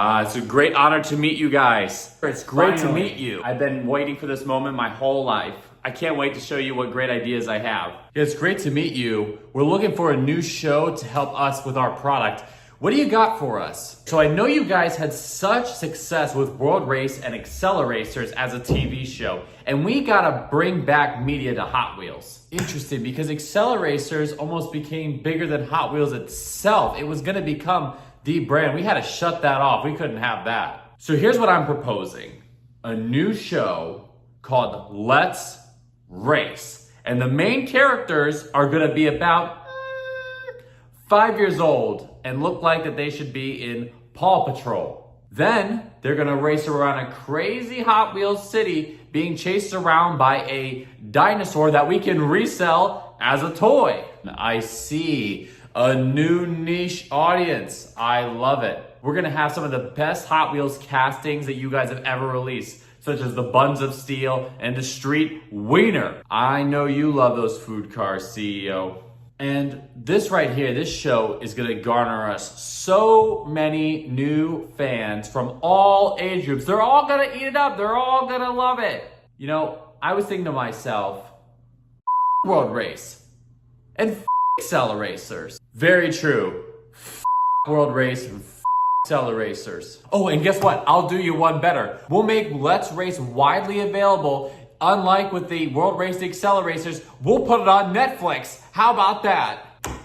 It's a great honor to meet you guys. It's great to meet you. I've been waiting for this moment my whole life. I can't wait to show you what great ideas I have. It's great to meet you. We're looking for a new show to help us with our product. What do you got for us? So I know you guys had such success with World Race and Acceleracers as a TV show, and we gotta bring back media to Hot Wheels. Interesting, because Acceleracers almost became bigger than Hot Wheels itself. It was gonna become the brand. We had to shut that off. We couldn't have that. So here's what I'm proposing. A new show called Let's Race. And the main characters are gonna be about 5 years old and look like that they should be in Paw Patrol. Then they're gonna race around a crazy Hot Wheels city being chased around by a dinosaur that we can resell as a toy. I see a new niche audience. I love it. We're gonna have some of the best Hot Wheels castings that you guys have ever released, such as the Buns of Steel and the Street Wiener. I know you love those food cars, CEO. And this right here, this show is gonna garner us so many new fans from all age groups. They're all gonna eat it up. They're all gonna love it. You know, I was thinking to myself, World Race and Acceleracers. Very true. World Race and Acceleracers. Oh, and guess what? I'll do you one better. We'll make Let's Race widely available. Unlike with the World Race Acceleracers, we'll put it on Netflix. How about that?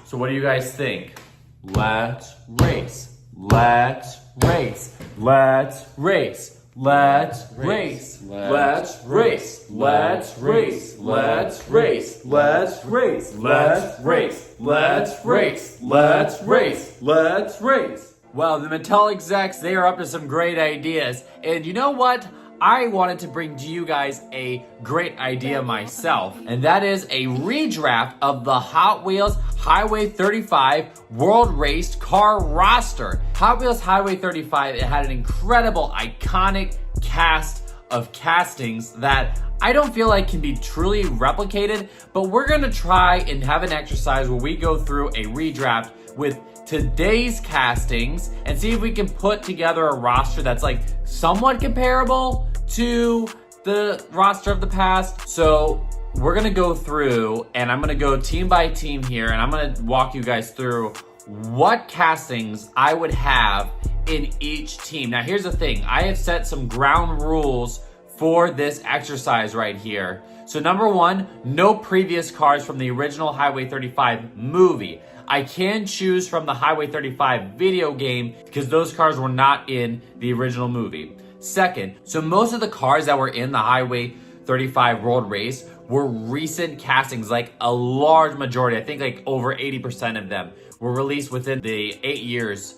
So what do you guys think? Let's race. Let's race. Let's race. Let's race. Let's race. Let's race. Let's race. Let's race. Let's race. Let's race. Let's race. Let's race. Well, the Mattel execs, they are up to some great ideas. And you know what? I wanted to bring to you guys a great idea myself, and that is a redraft of the Hot Wheels Highway 35 World Race car roster. Hot Wheels Highway 35, it had an incredible, iconic cast of castings that I don't feel like can be truly replicated, but we're gonna try and have an exercise where we go through a redraft with today's castings and see if we can put together a roster that's like somewhat comparable to the roster of the past. So we're gonna go through and I'm gonna go team by team here and I'm gonna walk you guys through what castings I would have in each team. Now here's the thing, I have set some ground rules for this exercise right here. So number one, no previous cars from the original Highway 35 movie. I can choose from the Highway 35 video game because those cars were not in the original movie. Second, so most of the cars that were in the Highway 35 World Race were recent castings, like a large majority, I think like over 80% of them were released within the 8 years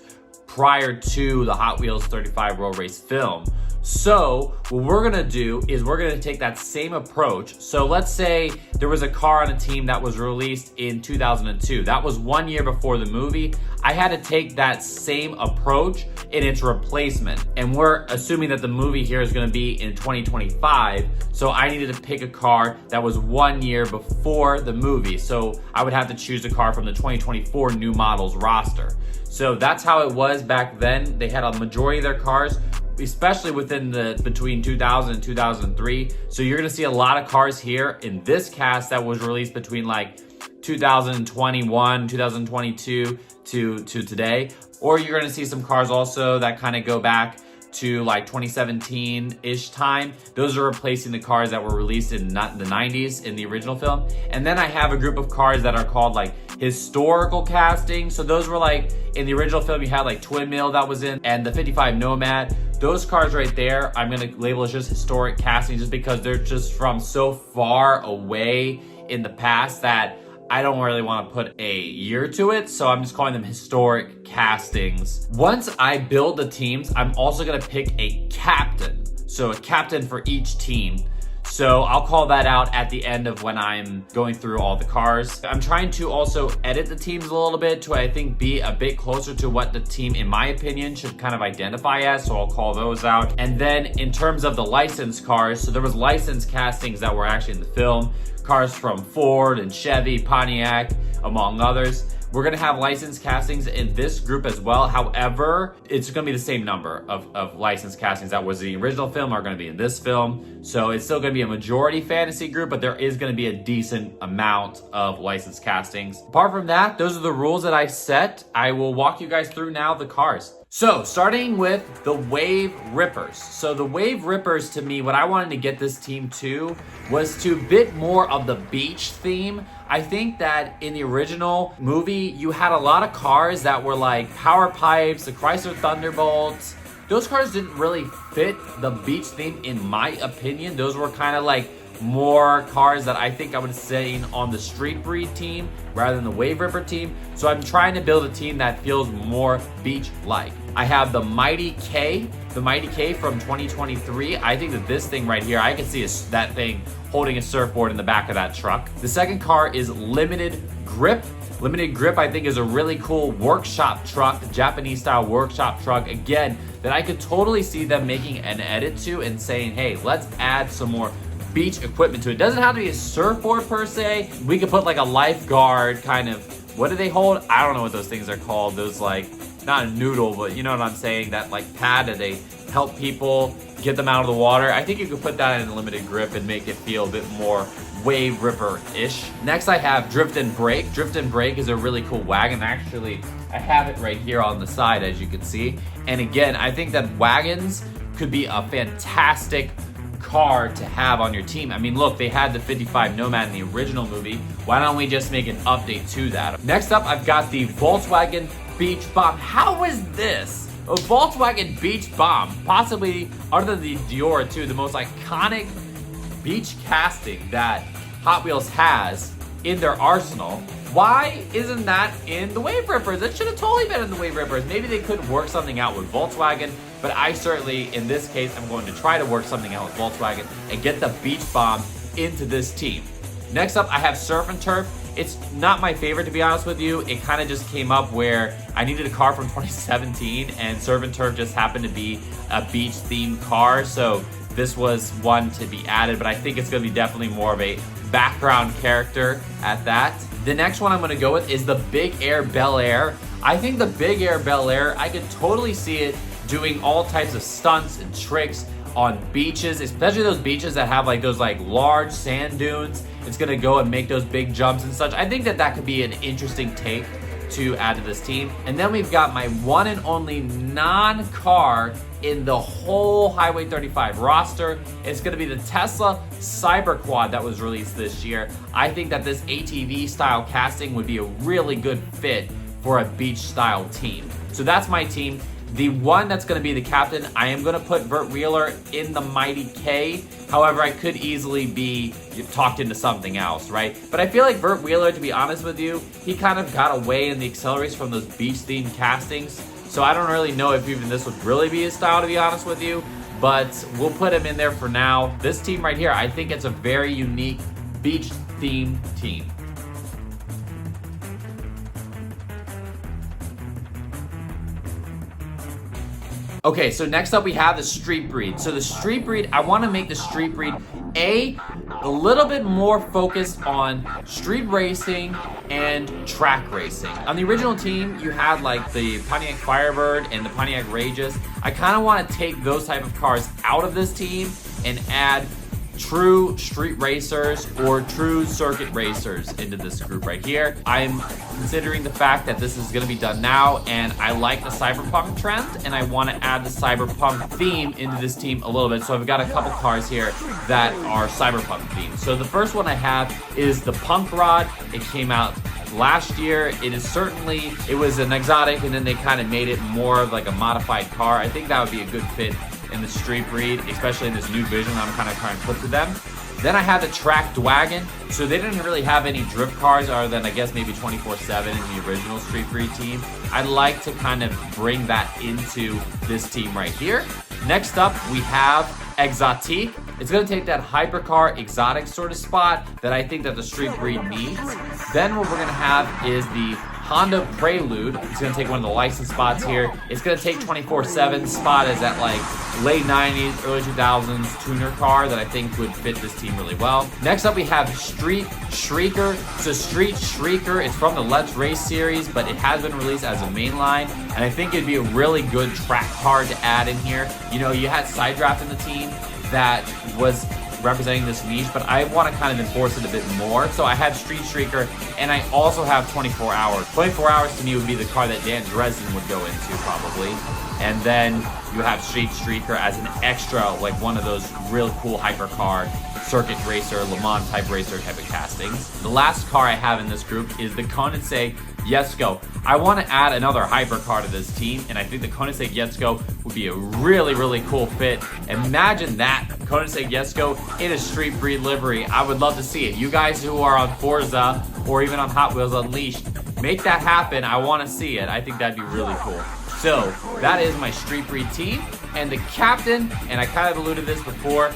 prior to the Hot Wheels 35 World Race film. So what we're gonna do is we're gonna take that same approach. So let's say there was a car on a team that was released in 2002. That was 1 year before the movie. I had to take that same approach in its replacement. And we're assuming that the movie here is gonna be in 2025. So I needed to pick a car that was 1 year before the movie. So I would have to choose a car from the 2024 new models roster. So that's how it was back then. They had a majority of their cars, especially within the between 2000 and 2003. So you're gonna see a lot of cars here in this cast that was released between like 2021, 2022 to today. Or you're gonna see some cars also that kind of go back to like 2017-ish time. Those are replacing the cars that were released in the 90s in the original film. And then I have a group of cars that are called like historical casting. So those were like, in the original film, you had like Twin Mill that was in, and the 55 Nomad. Those cars right there, I'm gonna label as just historic casting just because they're just from so far away in the past that I don't really want to put a year to it, so I'm just calling them historic castings. Once I build the teams, I'm also gonna pick a captain. So a captain for each team. So I'll call that out at the end of when I'm going through all the cars. I'm trying to also edit the teams a little bit to, I think, be a bit closer to what the team, in my opinion, should kind of identify as. So I'll call those out. And then in terms of the licensed cars, so there was licensed castings that were actually in the film. Cars from Ford and Chevy, Pontiac, among others. We're gonna have licensed castings in this group as well. However, it's gonna be the same number of licensed castings that was the original film are gonna be in this film. So it's still gonna be a majority fantasy group, but there is gonna be a decent amount of licensed castings. Apart from that, those are the rules that I set. I will walk you guys through now the cars. So starting with the Wave Rippers. So the Wave Rippers, to me, what I wanted to get this team to was to a bit more of the beach theme. I think that in the original movie, you had a lot of cars that were like Power Pipes, the Chrysler Thunderbolts. Those cars didn't really fit the beach theme in my opinion. Those were kind of like more cars that I think I would have seen on the Street Breed team rather than the Wave Ripper team. So I'm trying to build a team that feels more beach-like. I have the Mighty K from 2023. I think that this thing right here, I can see that thing holding a surfboard in the back of that truck. The second car is Limited Grip. Limited Grip, I think, is a really cool workshop truck, Japanese style workshop truck. Again, that I could totally see them making an edit to and saying, hey, let's add some more beach equipment to it. It doesn't have to be a surfboard per se. We could put like a lifeguard kind of, what do they hold? I don't know what those things are called. Those like, not a noodle, but you know what I'm saying? That like pad that they help people get them out of the water. I think you could put that in a Limited Grip and make it feel a bit more Wave Ripper-ish. Next I have Drift and Brake. Drift and Brake is a really cool wagon. Actually, I have it right here on the side, as you can see. And again, I think that wagons could be a fantastic car to have on your team. I mean, look, they had the 55 Nomad in the original movie. Why don't we just make an update to that? Next up, I've got the Volkswagen Beach Bomb. How is this? A Volkswagen Beach Bomb, possibly, other than the Dior too, the most iconic beach casting that Hot Wheels has in their arsenal. Why isn't that in the Wave Rippers? It should have totally been in the Wave Rippers. Maybe they couldn't work something out with Volkswagen, but I certainly, in this case, I'm going to try to work something out with Volkswagen and get the Beach Bomb into this team. Next up, I have Surf and Turf. It's not my favorite, to be honest with you. It kind of just came up where I needed a car from 2017, and Surf and Turf just happened to be a beach-themed car, so this was one to be added, but I think it's going to be definitely more of a background character at that. The next one I'm going to go with is the Big Air Bel Air. I think the Big Air Bel Air, I could totally see it doing all types of stunts and tricks on beaches, especially those beaches that have like those like large sand dunes. It's going to go and make those big jumps and such. I think that that could be an interesting take to add to this team. And then we've got my one and only non-car in the whole Highway 35 roster. It's going to be the Tesla Cyber Quad that was released this year. I think that this ATV style casting would be a really good fit for a beach style team. So that's my team. The one that's going to be the captain, I am going to put Vert Wheeler in the Mighty K. However, I could easily be talked into something else, right? But I feel like Vert Wheeler, to be honest with you, he kind of got away in the acceleration from those beach-themed castings. So I don't really know if even this would really be his style, to be honest with you. But we'll put him in there for now. This team right here, I think it's a very unique beach-themed team. Okay, so next up we have the Street Breed. So the Street Breed, I want to make the Street Breed a little bit more focused on street racing and track racing. On the original team, you had like the Pontiac Firebird and the Pontiac Rages. I kind of want to take those type of cars out of this team and add true street racers or true circuit racers into this group right here. I'm considering the fact that this is going to be done now, and I like the cyberpunk trend, and I want to add the cyberpunk theme into this team a little bit. So I've got a couple cars here that are cyberpunk themed. So the first one I have is the Punk Rod. It came out last year. It was an exotic, and then they kind of made it more of like a modified car. I think that would be a good fit in the Street Breed, especially in this new vision I'm kind of trying to put to them. Then I had the Tracked Wagon. So they didn't really have any drift cars other than I guess maybe 24/7 in the original Street Breed team. I'd like to kind of bring that into this team right here. Next up, we have Exotique. It's going to take that hypercar exotic sort of spot that I think that the Street Breed needs. Then what we're going to have is the Honda Prelude. It's gonna take one of the license spots here. It's gonna take 24/7. Spot is at like late 90s, early 2000s tuner car that I think would fit this team really well. Next up we have Street Shrieker. So Street Shrieker, it's from the Let's Race series, but it has been released as a mainline, and I think it'd be a really good track car to add in here. You know, you had Sidedraft in the team that was representing this niche, but I want to kind of enforce it a bit more. So I have Street Shrieker, and I also have 24 Hours. 24 Hours to me would be the car that Dan Dresden would go into probably. And then you have Street Shrieker as an extra, like one of those real cool hypercar, circuit racer, Le Mans type racer type of castings. The last car I have in this group is the Koenigsegg Jesko. I want to add another hypercar to this team, and I think the Koenigsegg Jesko would be a really, really cool fit. Imagine that, Koenigsegg Jesko in a street breed livery. I would love to see it. You guys who are on Forza or even on Hot Wheels Unleashed, make that happen. I want to see it. I think that'd be really cool. So that is my street breed team, and the captain, and I kind of alluded to this before,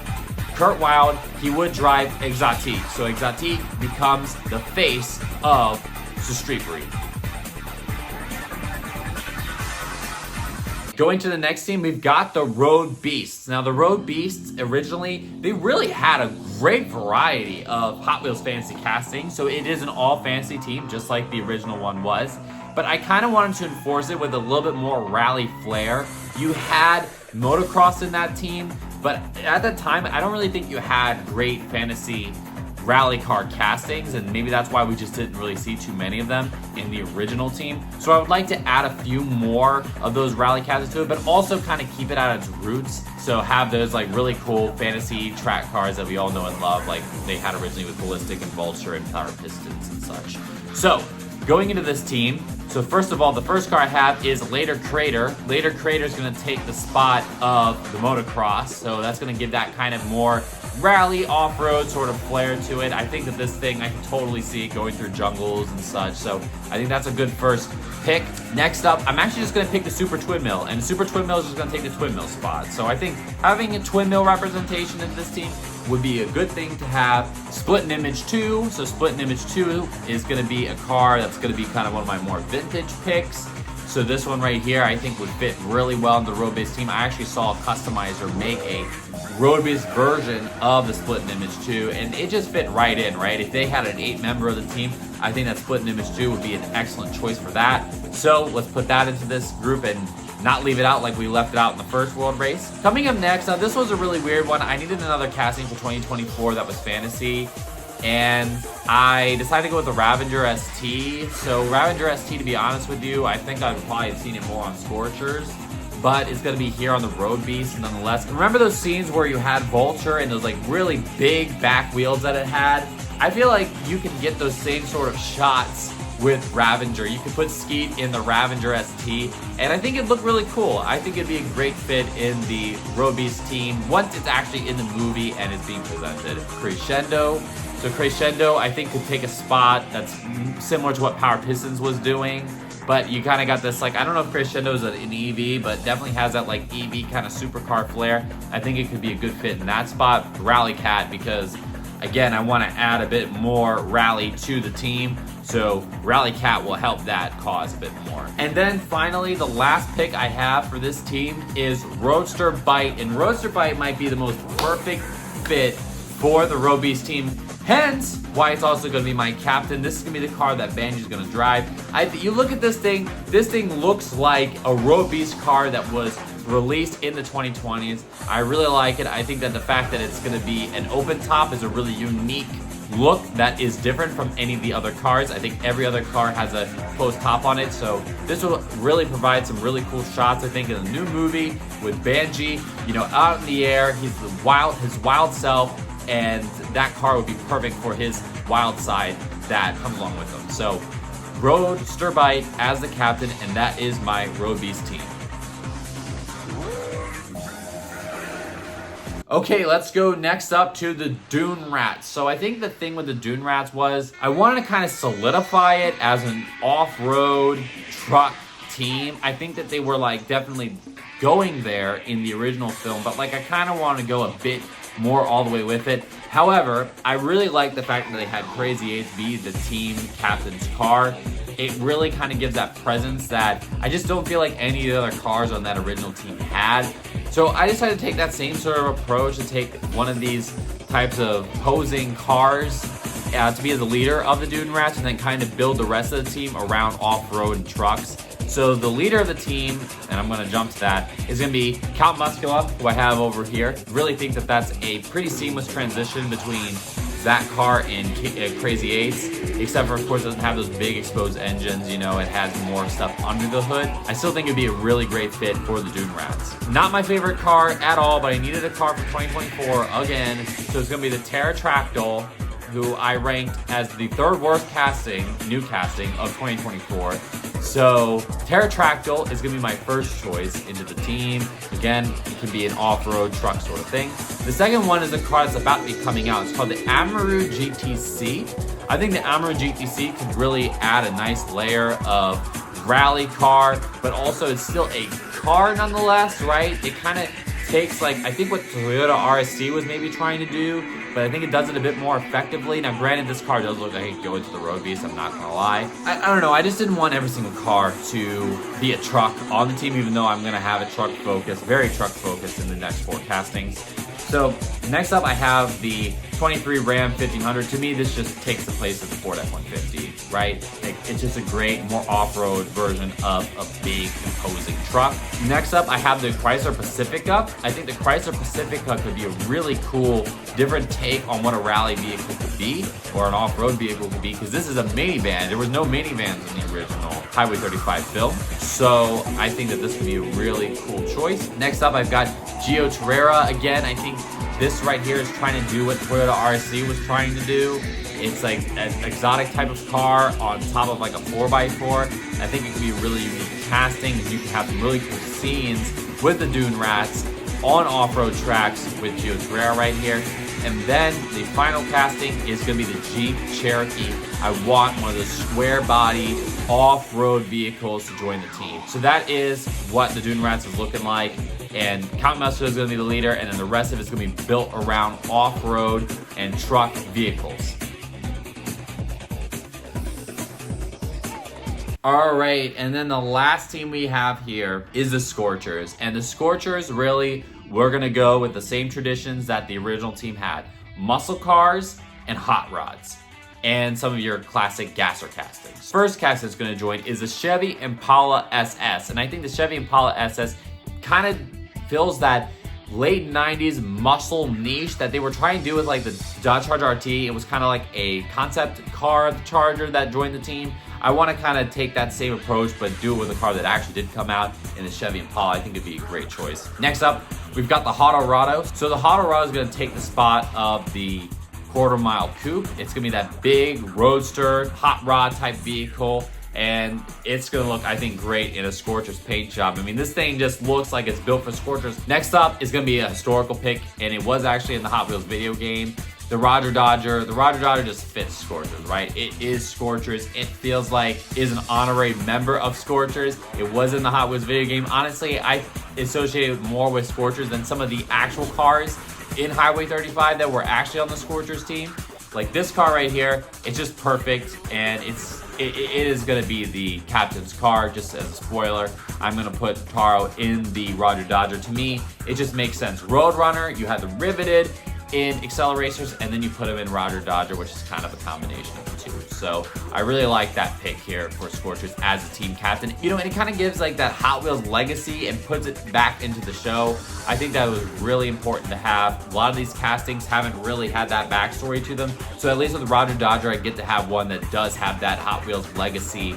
Kurt Wild, he would drive Exotique. So Exotique becomes the face of the street breed. Going to the next team, we've got the Road Beasts. Now the Road Beasts, originally, they really had a great variety of Hot Wheels fantasy casting. So it is an all fantasy team, just like the original one was. But I kind of wanted to enforce it with a little bit more rally flair. You had motocross in that team, but at that time, I don't really think you had great fantasy rally car castings, and maybe that's why we just didn't really see too many of them in the original team. So I would like to add a few more of those rally castings to it, but also kind of keep it at its roots. So have those like really cool fantasy track cars that we all know and love, like they had originally with Ballistic and Vulture and Power Pistons and such. So going into this team, so first of all, the first car I have is Later Crater. Later Crater is going to take the spot of the motocross, so that's going to give that kind of more rally off-road sort of flair to it. I think that this thing, I can totally see it going through jungles and such, so I think that's a good first pick. Next up, I'm actually just going to pick the Super Twin Mill, and the Super Twin Mill is just going to take the Twin Mill spot. So I think having a Twin Mill representation in this team would be a good thing to have. Split and Image 2, so Split and Image 2 is going to be a car that's going to be kind of one of my more vintage picks. So this one right here, I think would fit really well in the road-based team. I actually saw a customizer make a road-based version of the Split and Image 2, and it just fit right in, right? If they had an 8-member of the team, I think that Split and Image 2 would be an excellent choice for that. So let's put that into this group and not leave it out like we left it out in the first world race. Coming up next, now this was a really weird one. I needed another casting for 2024 that was fantasy, and I decided to go with the Ravager ST. So Ravager ST, to be honest with you, I think I've probably seen it more on Scorchers, but it's gonna be here on the Road Beast nonetheless. Remember those scenes where you had Vulture and those like really big back wheels that it had? I feel like you can get those same sort of shots with Ravager. You could put Skeet in the Ravager ST, and I think it'd look really cool. I think it'd be a great fit in the Road Beast team once it's actually in the movie and is being presented. Crescendo. So Crescendo, I think, could take a spot that's similar to what Power Pistons was doing, but you kind of got this, like, I don't know if Crescendo is an EV, but definitely has that like EV kind of supercar flair. I think it could be a good fit in that spot. Rally Cat, because again, I want to add a bit more rally to the team. So Rally Cat will help that cause a bit more. And then finally, the last pick I have for this team is Roadster Bite. And Roadster Bite might be the most perfect fit for the Road Beast team. Hence, why it's also going to be my captain. This is going to be the car that Banji's going to drive. You look at this thing looks like a Road Beast car that was released in the 2020s. I really like it. I think that the fact that it's going to be an open top is a really unique look that is different from any of the other cars. I think every other car has a closed top on it, so this will really provide some really cool shots, I think, in the new movie with Banji, you know, out in the air. He's his wild self, and that car would be perfect for his wild side that comes along with him. So Roadster Bite as the captain, and that is my Road Beast team. Okay, let's go next up to the Dune Rats. So I think the thing with the Dune Rats was I wanted to kind of solidify it as an off-road truck team. I think that they were like definitely going there in the original film, but like I kind of want to go a bit more all the way with it. However, I really like the fact that they had Crazy 8 be the team captain's car. It really kind of gives that presence that I just don't feel like any of the other cars on that original team had. So I decided to take that same sort of approach to take one of these types of posing cars to be the leader of the Dune Rats, and then kind of build the rest of the team around off-road trucks. So the leader of the team, and I'm going to jump to that, is going to be Count Muscula, who I have over here. Really think that that's a pretty seamless transition between that car and Crazy 8's, except for, of course, it doesn't have those big exposed engines. You know, it has more stuff under the hood. I still think it'd be a really great fit for the Dune Rats. Not my favorite car at all, but I needed a car for 2024 again, so it's going to be the Pterodactyl, who I ranked as the third worst new casting of 2024. So Pterodactyl is gonna be my first choice into the team. Again, it can be an off-road truck sort of thing. The second one is a car that's about to be coming out. It's called the Amaru GTC. I think the Amaru GTC could really add a nice layer of rally car, but also it's still a car nonetheless, right? It kind of takes, like, I think what Toyota RSC was maybe trying to do, but I think it does it a bit more effectively. Now, granted, this car does look like it go into the road beast, I'm not gonna lie. I don't know, I just didn't want every single car to be a truck on the team, even though I'm gonna have a truck focus, very truck focused in the next 4 castings. So next up, I have the 23 Ram 1500. To me, this just takes the place of the Ford F-150, right? Like, it's just a great, more off-road version of a big, imposing truck. Next up, I have the Chrysler Pacifica. I think the Chrysler Pacifica could be a really cool, different take on what a rally vehicle could be, or an off-road vehicle could be, because this is a minivan. There was no minivans in the original Highway 35 film, so I think that this could be a really cool choice. Next up, I've got Gio Terrera. Again, I think this right here is trying to do what Toyota RSC was trying to do. It's like an exotic type of car on top of like a 4x4. I think it could be a really unique casting, and you can have some really cool scenes with the Dune Rats on off-road tracks with Gio Terrera right here. And then the final casting is going to be the Jeep Cherokee. I want one of those square body off-road vehicles to join the team. So that is what the Dune Rats is looking like. And Count Muscula is going to be the leader, and then the rest of it is going to be built around off-road and truck vehicles. All right, and then the last team we have here is the Scorchers. And the Scorchers, really, we're going to go with the same traditions that the original team had. Muscle cars and hot rods, and some of your classic gasser castings. First casting that's going to join is the Chevy Impala SS. And I think the Chevy Impala SS kind of fills that late 90s muscle niche that they were trying to do with like the Dodge Charger RT. It was kind of like a concept car of the Charger that joined the team. I want to kind of take that same approach, but do it with a car that actually did come out in the Chevy Impala. I think it'd be a great choice. Next up, we've got the Hotorado. So the Hotorado is going to take the spot of the quarter mile coupe. It's going to be that big roadster, hot rod type vehicle. And it's gonna look, I think, great in a Scorchers paint job. I mean, this thing just looks like it's built for Scorchers. Next up is gonna be a historical pick, and it was actually in the Hot Wheels video game. The Roger Dodger. The Roger Dodger just fits Scorchers, right? It is Scorchers. It feels like is an honorary member of Scorchers. It was in the Hot Wheels video game. Honestly, I associate it more with Scorchers than some of the actual cars in Highway 35 that were actually on the Scorchers team. Like this car right here, it's just perfect, and it is going to be the captain's car. Just as a spoiler, I'm going to put Taro in the Roger Dodger. To me, it just makes sense. Roadrunner, you have the riveted in Acceleracers, and then you put him in Roger Dodger, which is kind of a combination of the two. So I really like that pick here for Scorchers as a team captain. You know, and it kind of gives like that Hot Wheels legacy and puts it back into the show. I think that was really important to have. A lot of these castings haven't really had that backstory to them. So at least with Roger Dodger, I get to have one that does have that Hot Wheels legacy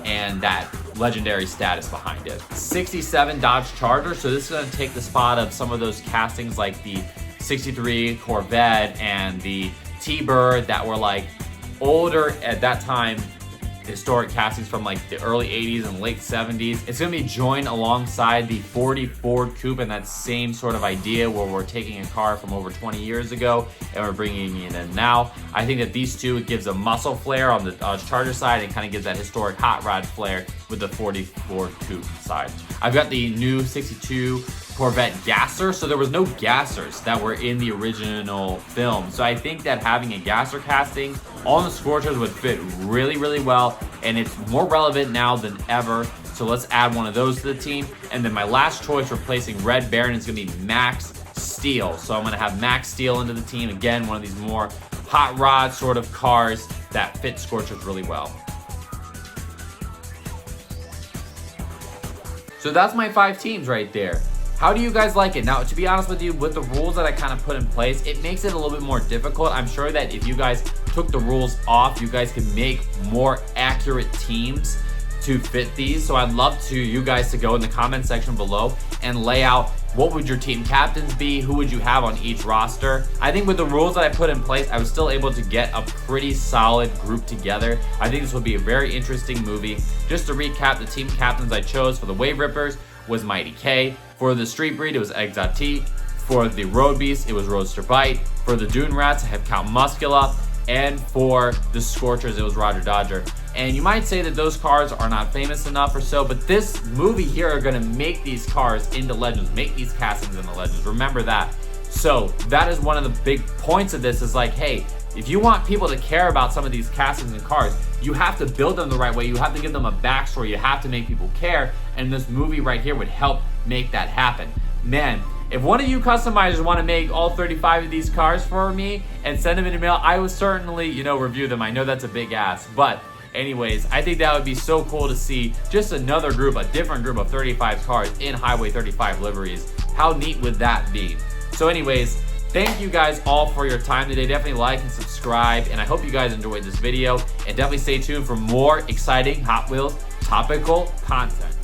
and that legendary status behind it. 67 Dodge Charger. So this is going to take the spot of some of those castings like the 63 Corvette and the T-Bird that were like older at that time, historic castings from like the early 80s and late 70s. It's going to be joined alongside the 40 Ford Coupe and that same sort of idea where we're taking a car from over 20 years ago and we're bringing it in now. I think that these two, it gives a muscle flair on the Dodge Charger side and kind of gives that historic hot rod flair with the 44 coupe side. I've got the new 62 Corvette gasser, so there was no gassers that were in the original film. So I think that having a gasser casting on the Scorchers would fit really, really well, and it's more relevant now than ever. So let's add one of those to the team. And then my last choice replacing Red Baron is gonna be Max Steel. So I'm gonna have Max Steel into the team. Again, one of these more hot rod sort of cars that fit Scorchers really well. So that's my 5 teams right there. How do you guys like it? Now, to be honest with you, with the rules that I kind of put in place, it makes it a little bit more difficult. I'm sure that if you guys took the rules off, you guys can make more accurate teams to fit these. So I'd love you guys to go in the comment section below and lay out what would your team captains be, who would you have on each roster. I think with the rules that I put in place, I was still able to get a pretty solid group together. I think this will be a very interesting movie. Just to recap, the team captains I chose for the Wave Rippers was Mighty K. For the Street Breed, it was Exotique. For the Road Beast, it was Roadster Bite. For the Dune Rats, I have Count Muscula. And for the Scorchers, it was Roger Dodger. And you might say that those cars are not famous enough or so, but this movie here are gonna make these cars into legends, make these castings into legends. Remember that. So that is one of the big points of this is like, hey, if you want people to care about some of these castings and cars, you have to build them the right way. You have to give them a backstory. You have to make people care. And this movie right here would help make that happen. Man, if one of you customizers want to make all 35 of these cars for me and send them in the mail, I will certainly, review them. I know that's a big ask, but anyways, I think that would be so cool to see just another group, a different group of 35 cars in Highway 35 liveries. How neat would that be? So anyways, thank you guys all for your time today. Definitely like and subscribe, and I hope you guys enjoyed this video, and definitely stay tuned for more exciting Hot Wheels topical content.